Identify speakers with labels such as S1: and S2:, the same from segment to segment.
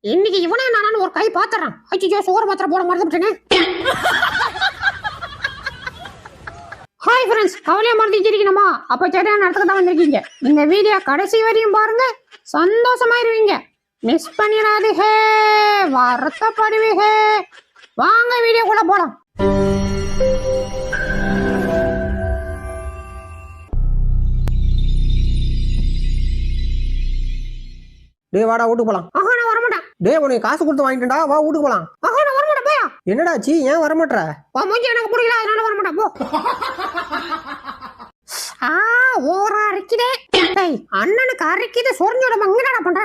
S1: இன்னைக்கு இவனே நானும் ஒரு கை பாத்துறேன். ஐயோ சுகர் மாத்திரை போட மறந்துட்டேனே. ஹாய் ஃப்ரெண்ட்ஸ், கவலையை மறந்துச்சிருக்கணுமா? அப்ப சரியான இடத்துக்கு தான் வந்திருக்கீங்க. இந்த வீடியோ கடைசி வரையும் பாருங்க, சந்தோஷமாயிருவீங்க. மிஸ் பண்ணிடாதீங்க, வருத்தப்படுவீங்க. வாங்க வீடியோக்குள்ள போலாம்.
S2: டேய் வாடா வீட்டுக்கு போலாம்.
S1: ஆஹா நான் வரமாட்டேன்.
S2: டேய் உனக்கு காசு கொடுத்து வாங்கிட்டேன்டா, வா வீட்டுக்கு போலாம்.
S1: ஆஹா நான் வரமாட்டேன். போயா
S2: என்னடாச்சி, ஏன் வரமாட்ற?
S1: மூஞ்சி எனக்கு பிடிக்கல, அதனால வரமாட்டேன். போ. ஓரா அரைக்குதே. டேய் அண்ணனுக்கு அரைக்குது சொரிஞ்சோட மங்கடா பண்ற.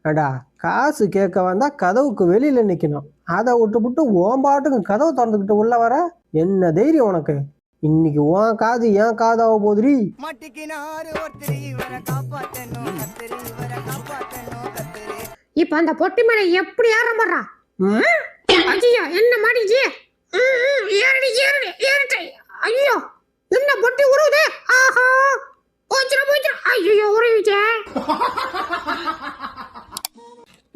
S2: அடா காசு கேட்க வந்தா கதவுக்கு வெளியில நிக்கணும். அதை விட்டுப்புட்டு ஓம்பாட்டுக்கு கதவு திறந்துக்கிட்டு உள்ள வர என்ன தைரியம் உனக்கு? இன்னைக்கு உன் காது ஏன் காதாக போதுரி.
S1: இப்ப அந்த பொட்டி மேல எப்படி ஏறமாடுறா? ஐயோ என்ன மாடிச்சு? ஐயோ என்ன பொட்டி உருவுது? ஆஹா போச்சுரா போச்சுரா. ஐயோ உருவிச்சே.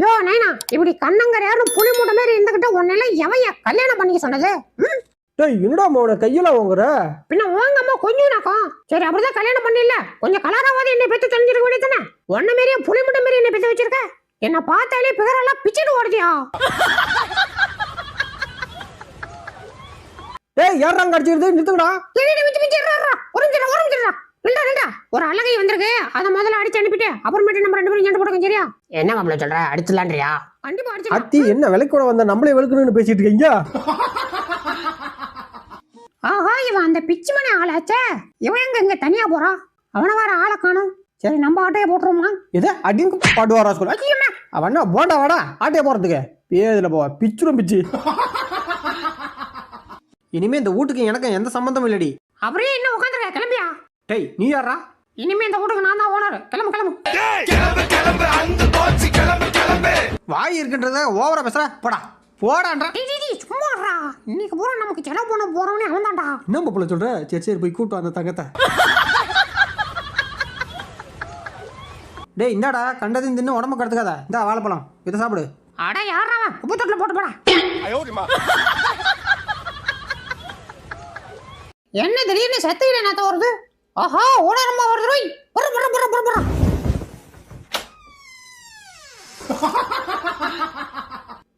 S1: யோ நைனா, இப்படி கண்ணங்கரை யாரும் புளி மூட்டை மாதிரி இருந்துகிட்ட உன்னெல்லாம் எவைய கல்யாணம் பண்ணிக்க சொன்னது?
S2: டேய் என்னடா உன கையெல்லாம் வாங்குற?
S1: பின்ன வாங்க அம்மா கொஞ்சம் நாக்கம். சரி அப்படிதான் கல்யாணம் பண்ணல, கொஞ்சம் கலராவாத என்னை பெற்று தெரிஞ்சிருக்க வேண்டியதானே. ஒன்ன மாரியே புளி மூட்டை மாரி என்னை பெற்று வச்சிருக்க. என்ன பார்த்தாலே பிகரெல்லாம் பிச்சுட்டு ஓடுதியா?
S2: டேய் யாரா கடிச்சிருது? நிறுத்துடா.
S1: ஒரு அழகை வந்திருக்கு, அத முதல்ல அடிச்சு அனுப்பிட்டு அப்புறமேட்டு நம்ம ரெண்டு பேரும் சண்டை போடுங்க. சரியா? என்ன மாப்பிள்ள சொல்ற? அடிச்சலான்றியா? கண்டிப்பா அடிச்சு.
S2: அத்தி என்ன விலைக்கு கூட வந்த நம்மளே வெளுக்கணும்னு பேசிட்டு இருக்கீங்க.
S1: ஆஹா இவன் அந்த பிச்சு மணி ஆளாச்சே. இவன் எங்க இங்க தனியா போறான்? அவனை வேற ஆளை காணும். சரி நம்ம ஆட்டையை போட்டுருமா?
S2: இதை அடிங்க பாடுவாரா சொல்ல. அவன் போண்டா வாடா ஆட்டையை போறதுக்கு பேதுல போவா பிச்சுரும் பிச்சு. இனிமே இந்த வீட்டுக்கு எனக்கு எந்த சம்பந்தமும் இல்லடி.
S1: அப்படியே இன்னும் உட்காந்துருக்க, கிளம்பியா?
S2: டேய் நீ யாரா?
S1: இனிமே இந்த வீட்டுக்கு நான் தான் ஓனர். கிளம்பு கிளம்பு.
S2: வாய் இருக்கின்றத ஓவரா பேசுற. போடா போடான்றா.
S1: சும்மாடா, இன்னைக்கு பூரா நமக்கு செலவு பண்ண போறவனே அவன் தான்டா.
S2: என்ன மாப்பிள்ள சொல்ற? சரி சரி போய் கூட்டு அந்த தங்கத்தை. டேய் இந்தாடா, கண்டது தின்னு உடம்பு கடுத்துக்காத. இந்த வாழைப்பழம் இதை சாப்பிடு.
S1: அட யாரா உப்பு தொட்டில போட்டு போடா. என்ன திடீர்னு செத்துக்கிட்ட நேத்த வருது? ஆஹா ஓடரமா வருது. ரோய் வர வர வர வர வர.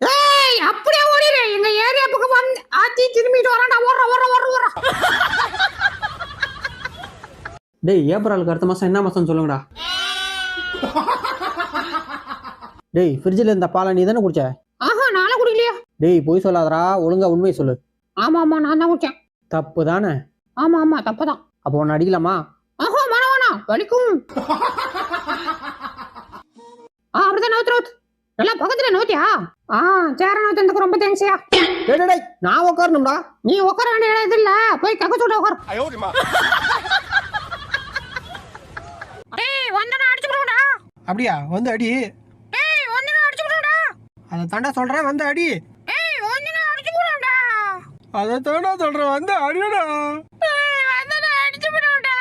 S1: ஏய் அப்படியே ஓடிரே. எங்க ஏரியா பக்கம் வந்து ஆத்தி திரும்பிட்டு வரான்டா. ஓடுற ஓடுற ஓடுற ஓடுற.
S2: டேய் ஏப்ரலுக்கு அடுத்த மாசம் என்ன மாசம் சொல்லுங்கடா. டேய் ஃப்ரிட்ஜில் இந்த பாலை நீ தானே குடிச்ச?
S1: ஆஹா நானும் குடிக்கலையா.
S2: டேய் போய் சொல்லாதடா, ஒழுங்கா உண்மையை சொல்லு.
S1: ஆமா ஆமா நான் தான் குடிச்சேன்.
S2: தப்பு தானே?
S1: ஆமா ஆமா தப்புதான்.
S2: அப்போ உன்னை அடிக்கலாமா?
S1: ஆஹா வேணா வலிக்கும். அப்படிதான் நோத்து எல்லாம் பக்கத்துல நோத்தியா? சேர நோத்து ரொம்ப தேங்க்ஸ்யா.
S2: டேய் நான் உட்காரணும்டா.
S1: நீ உட்கார வேண்டிய இடம் இது இல்ல, போய் கக்க சொல்ல உட்கார். டேய் வந்தனா அடிச்சு போடுடா.
S2: அப்படியா? வந்து அடி.
S1: டேய் வந்தனா அடிச்சு போடுடா.
S2: அதை தாண்டா சொல்றேன், வந்து அடி.
S1: டேய் வந்தனா அடிச்சு போடுடா.
S2: அதை தாண்டா சொல்றேன், வந்து அடிடா.
S1: டேய் வந்தனா அடிச்சு போடுடா.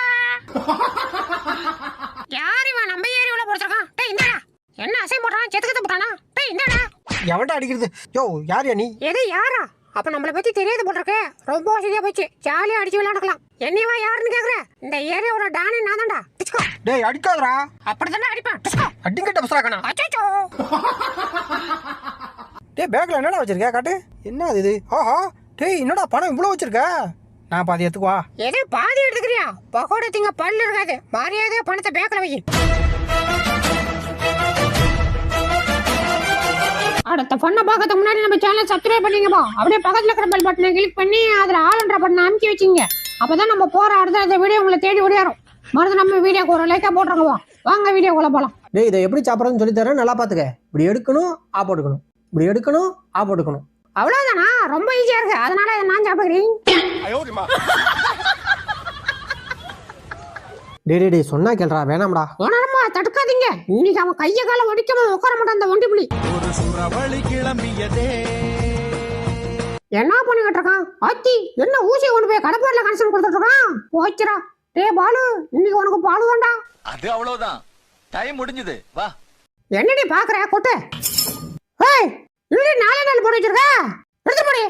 S1: யார் இவன் நம்ம ஏரியாவுல போறதுக்கான்? டேய் இந்தடா. என்ன அசை போடுறான்? செத்துக்கிட்டு போறானா? டேய் இந்தடா.
S2: எவன்டா அடிக்கிறது? யோ யாரியா நீ?
S1: எது யாரா? அப்ப நம்மளை பத்தி தெரியாது போட்டிருக்கு. ரொம்ப வசதியா போச்சு, ஜாலியா அடிச்சு விளையாடலாம். என்னைவா யாருன்னு கேக்குற? இந்த ஏரியாவோட டானி நான் தான்டா.
S2: டேய் அடிக்காதடா.
S1: அப்படித்தானே அடிப்பேன்.
S2: அடிங்கிட்ட பசராக்கணா.
S1: அச்சச்சோ.
S2: டேய் பேக்ல என்னடா வச்சிருக்க? காட்டு. என்ன இது? ஆஹா டேய் என்னடா பணம் இவ்வளவு வச்சிருக்க? நான் பாதி எடுத்துக்குவா.
S1: எது பாதி எடுத்துக்கிறியா? பகோட திங்க பல்லு இருக்காது. மரியாதையா பணத்தை பேக்ல வை. அடுத்த பண்ண பார்க்கறதுக்கு முன்னாடி நம்ம சேனல் சப்ஸ்கிரைப் பண்ணிங்கப்பா. அப்படியே பக்கத்துல இருக்கிற பெல் பட்டனை கிளிக் பண்ணி அதுல ஆல்ன்ற பட்டனை அமுக்கி வச்சிங்க. அப்பதான் நம்ம போற அடுத்த வீடியோ உங்களை தேடி ஓடியாரும். மறந்து நம்ம வீடியோக்கு ஒரு லைக்கா போட்டுருங்க. வாங்க வீடியோக்குள்ள போலாம்.
S2: டேய் இதை எப்படி சாப்பிட்றதுன்னு சொல்லி தரேன், நல்லா பாத்துக்க. இப்படி எடுக்கணும், ஆப் எடுக்கணும். இப்படி எடுக்கணும், ஆப் எடுக்கணும்.
S1: அவ்வளவுதானா? ரொம்ப ஈஸியா இருக்கு, அதனால இதை நான் சாப்பிடுறேன்.
S2: டேய் டேய் சொன்னா கேள்றா, வேணாம்டா.
S1: உணரமா தடுக்காதீங்க. இன்னைக்கு அவன் கைய கால ஒடிக்காம உட்கார மாட்டான் அந்த ஒண்டி புலி.
S3: ஒரு சுறவழி கிளம்பியதே.
S1: என்ன பண்ணிக்கிட்டு இருக்கான்? ஆத்தி என்ன ஊசியை கொண்டு போய் கடப்பாரில கனெக்ஷன் கொடுத்துட்டு இருக்கான். போச்சுரா. டேய் பாலு, இன்னைக்கு உனக்கு பாலு வேண்டா.
S3: அது அவ்வளவுதான். டைம் முடிஞ்சது வா.
S1: என்னடி பாக்குற கொட்டு? ஹேய், இன்னும் 4 நாள் போட்டு வச்சிருக்க. எடுத்து போடி.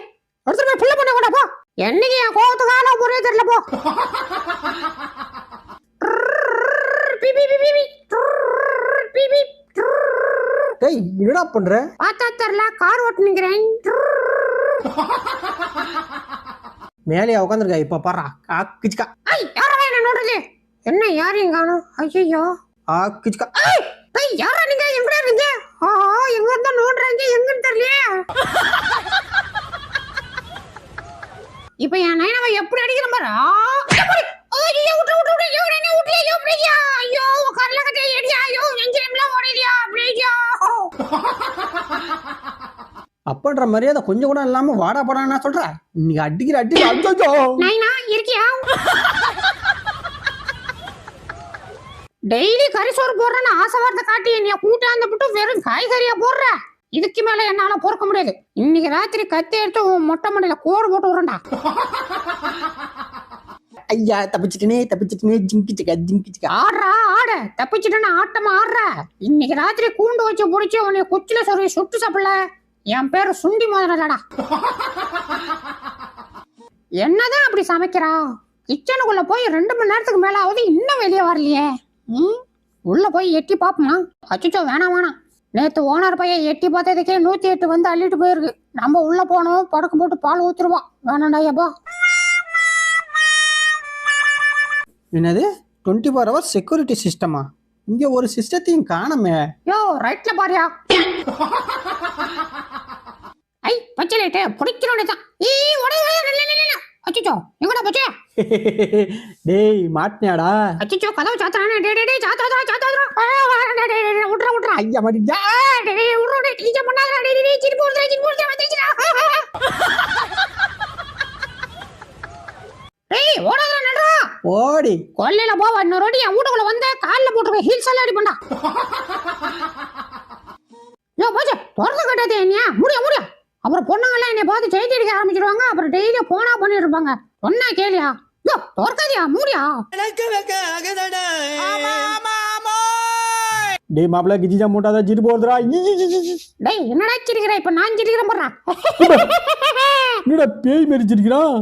S1: எடுத்து போய் புள்ள பண்ண கூட போ. என்னைக்கு என் கோவத்துக்கான ஒரே தெரியல போ. பி பி பி பி பி. பி பி.
S2: டேய் என்னடா பண்ற?
S1: பார்த்தா தெரியல கார் ஓட்டு நிக்கிறேன்.
S2: மேலேயா உட்காந்துருக்கா இப்ப பாறா. கிச்சுக்கா.
S1: ஐ யாரா என்ன நோடுறது? என்ன யாரையும் காணோம். ஐயோ.
S2: கிச்சுக்கா.
S1: டேய் யாரா நீங்க எங்கடா இருக்கீங்க? எங்க இருந்தா நோடுறீங்க எங்கன்னு தெரியலையே. இப்போ என் நைனாவை எப்படி அடிக்கிற பாரு. ஐயோ விட்டு விட்டு விட்டு ஐயோ என்ன விட்டு ஐயோ அப்படியா ஐயோ கரல கட்டே ஏடியா ஐயோ நெஞ்சிரம்லாம் ஓடிடியா அப்படியா.
S2: அப்பன்ற மரியாதை கொஞ்சம் கூட இல்லாம வாடா போடான்னு சொல்ற. இன்னைக்கு அடிக்கிற அடி அச்சோ.
S1: நைனா இருக்கியா? டெய்லி கறி சோறு போடுறேன்னு ஆசை வார்த்தை காட்டி என்னைய கூட்டாந்து விட்டு வெறும் காய்கறியா போடுற. இதுக்கு மேல என்னால பொறுக்க முடியாது. இன்னைக்கு ராத்திரி கத்தி எடுத்து உன் மொட்டை மண்டையில கோடு போட்டு விடுறேன்டா.
S2: ஐயா தப்பிச்சிட்டனே ஜிங்கிச்சுக்கா.
S1: ஆடுறா ஆடு தப்பிச்சிட்டேன்னு ஆட்டமா ஆடுற. இன்னைக்கு ராத்திரி கூண்டு வச்சு புடிச்சு உன்னை குச்சில சொல்லி சுட்டு சாப்பிடல. என் பேரு சுண்டி முதலடா. என்னதான் அப்படி சமைக்கிறா? கிச்சனுக்குள்ள போய் 2 மணி நேரத்துக்கு மேல ஆகுது இன்னும் வெளியே வரலையே. உள்ள போய் எட்டி பாப்போமா? அச்சோ வேணாம். நேத்து ஓனர் பையன் எட்டி பார்த்ததுக்கே 108 வந்து அள்ளிட்டு போயிருக்கு. நம்ம உள்ள போனோம் படுக்க போட்டு பால் ஊத்துருவோம். வேணாண்டா எப்பா.
S2: என்னது 24 hours செக்யூரிட்டி சிஸ்டமா? இங்க ஒரு சிஸ்டத்தையும் காணமே.
S1: யோ ரைட்ல பாரியா. ஐ பச்சை லைட்டு பிடிக்கிறோட தான். அச்சோ எங்கடா பச்சை?
S2: டேய் மாட்டினாடா.
S1: அச்சோ கதவு சாத்துறானே. டேய் டேய் சாத்துறா. விட்றா.
S2: ஐயா மாட்டிடா.
S1: டேய் விட்றா டீச்ச பண்ணாதடா. டேய் சிரி போடுறா வந்துச்சுடா. டேய் ஓடாதடா நடடா.
S2: ஓடி
S1: கொல்லையில போவா இன்னொரு அடி என் வீட்டுக்குள்ள வந்து கால்ல போட்டுருக்க ஹீல்ஸ் எல்லாம் அடி பண்ணா. யோ பச்சை திறந்து கட்டாதே என்னையா. முடியா. அப்புறம் பொண்ணுங்கெல்லாம் என்னை பார்த்து செய்தி அடிக்க ஆரம்பிச்சிருவாங்க. அப்புறம் டெய்லி போனா பண்ணிட்டு இருப்பாங்க. சொன்னா கேளியா? யோ திறக்காதியா மூடியா.
S2: டேய் மாப்ள கிஜிஜா மூட்டாதா ஜிரு போடுறா.
S1: டேய் என்னடா சிரிக்கிற? இப்ப நான் சிரிக்கிறேன் பாறா.
S2: என்னடா பேய் மாதிரி சிரிக்கிறான்?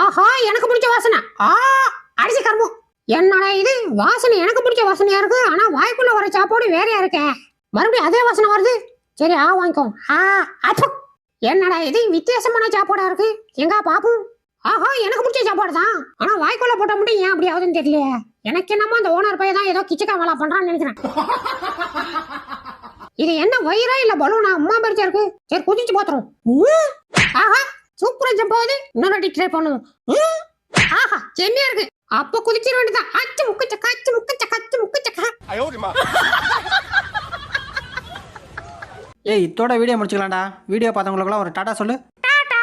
S1: ஆஹா எனக்கு பிடிச்ச வாசனை. அடிச்சு கர்மம். என்னடா இது வாசனை எனக்கு பிடிச்ச வாசனையா இருக்கு. ஆனா வாய்க்குள்ள வர சாப்பாடு வேறையா இருக்கே. மறுபடியும் அதே வாசனை வருது. சரி வாங்கிக்கோ. என்னடா இது வித்தியாசமான சாப்பாடா இருக்கு. எங்க பாப்பு? ஆஹா எனக்கு பிடிச்ச சாப்பாடு தான். ஆனா வாய்க்குள்ள போட்ட மட்டும் ஏன் அப்படி ஆகுதுன்னு தெரியலையே. எனக்கு என்னமோ அந்த ஓனர் பையன் தான் ஏதோ கிச்சக்கா வேலை பண்றான்னு நினைக்கிறேன். இது என்ன வயிறா இல்ல பலூனா? அம்மா பெருசா இருக்கு. சரி குதிச்சு பாத்துரும். ஆஹா சூப்பரா ஜம்ப் ஆகுது. இன்னொரு வாட்டி ட்ரை பண்ணுவோம். ஆஹா செம்மையா இருக்கு. அப்ப குதிச்சிட வேண்டியதான். அச்சு முக்கச்சக்கா.
S2: ஏய் இத்தோட வீடியோ முடிச்சுக்கலாம்டா. வீடியோ பார்த்தவங்களுக்குலாம் ஒரு டாடா சொல்லு.
S1: டாடா.